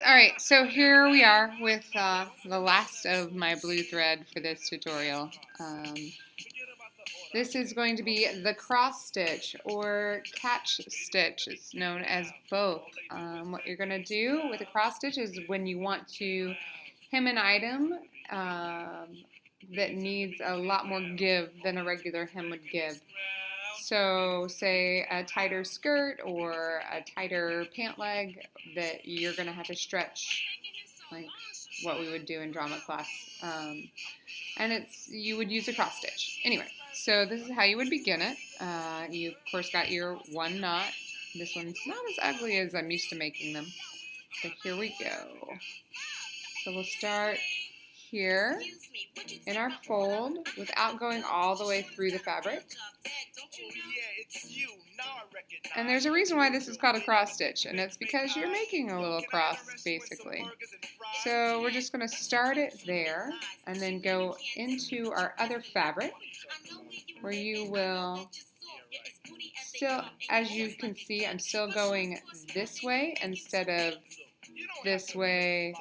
Alright, so here we are with the last of my blue thread for this tutorial. This is going to be the cross stitch or catch stitch. It's known as both. What you're going to do with a cross stitch is when you want to hem an item that needs a lot more give than a regular hem would give. So say a tighter skirt or a tighter pant leg that you're going to have to stretch like what we would do in drama class. And you would use a cross stitch. Anyway, so this is how you would begin it. You of course got your one knot. This one's not as ugly as I'm used to making them. So here we go. So we'll start here in our fold without going all the way through the fabric. And there's a reason why this is called a cross stitch, and it's because you're making a little cross basically. So we're just going to start it there and then go into our other fabric where you will still, as you can see, I'm still going this way instead of this way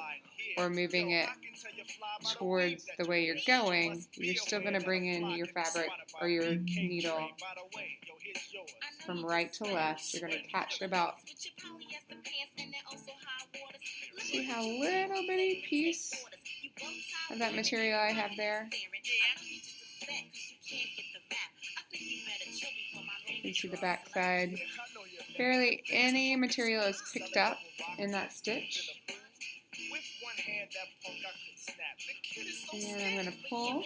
or moving it towards the way you're going. You're still going to bring in your fabric or your needle from right to left. You're going to catch it about, see how little bitty piece of that material I have there? You can see the back side. Barely any material is picked up in that stitch. And I'm going to pull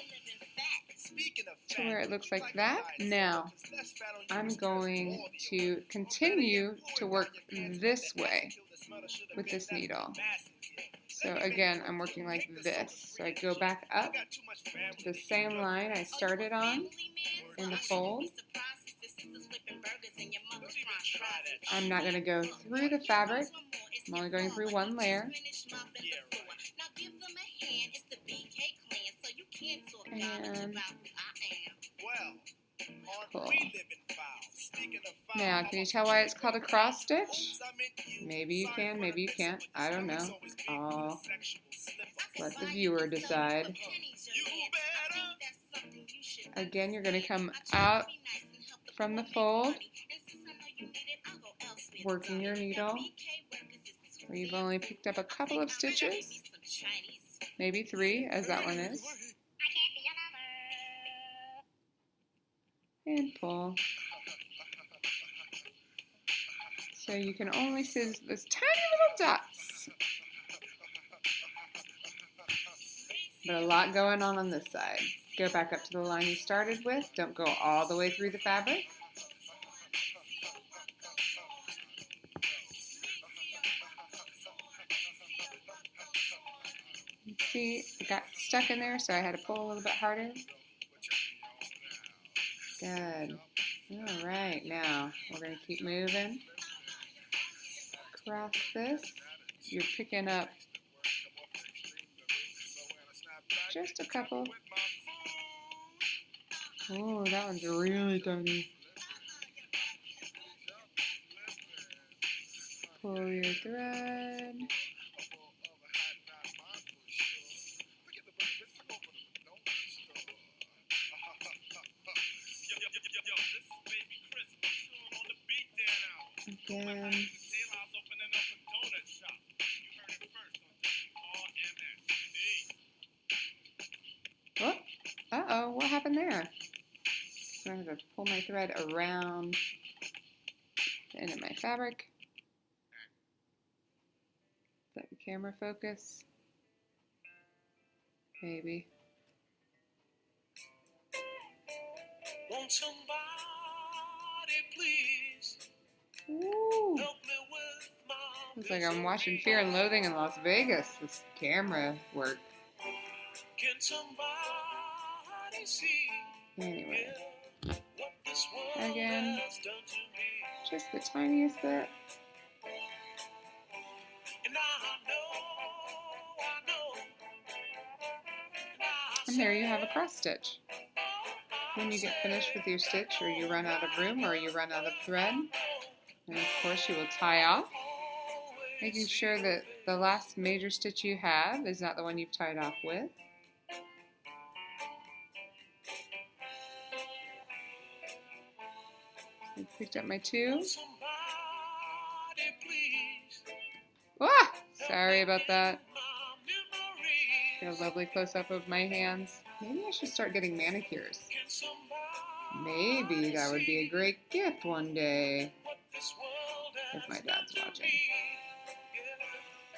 to where it looks like that. Now, I'm going to continue to work this way with this needle. So again, I'm working like this. So I go back up to the same line I started on in the fold. I'm not going to go through the fabric. I'm only going through one layer. And pull. Now, can you tell why it's called a cross stitch? Maybe you can, maybe you can't. I don't know. I'll let the viewer decide. Again, you're going to come out from the fold, working your needle, where you've only picked up a couple of stitches, maybe 3, as that one is, and pull. So you can only see this tiny little dots, but a lot going on this side. Go back up to the line you started with. Don't go all the way through the fabric. See, it got stuck in there, so I had to pull a little bit harder. Good. All right, now we're going to keep moving across this. You're picking up just a couple. Oh, that one's really tiny. Pull your thread. Again. Oh, uh-oh, what happened there? So I'm going to pull my thread around the end of my fabric. Let the camera focus. Maybe. Won't somebody please help me with my Looks like I'm watching Fear and Loathing in Las Vegas. This camera work. Can somebody see? Anyway. Again, just the tiniest bit. And there you have a cross stitch. When you get finished with your stitch, or you run out of room, or you run out of thread, and of course you will tie off. Making sure that the last major stitch you have is not the one you've tied off with. I picked up my 2. Ah! Sorry about that. Get a lovely close-up of my hands. Maybe I should start getting manicures. Maybe that would be a great gift one day. If my dad's watching.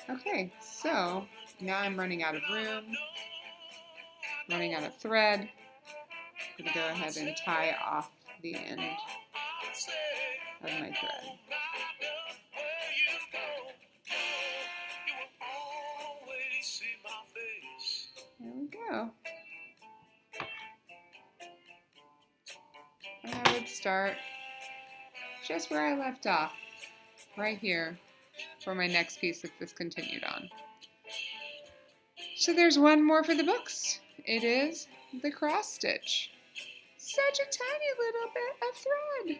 Okay, so now I'm running out of room, running out of thread. I'm going to go ahead and tie off the end of my thread. There we go. And I would start just where I left off, right here, for my next piece that this continued on. So there's one more for the books. It is the cross stitch. Such a tiny little bit of thread.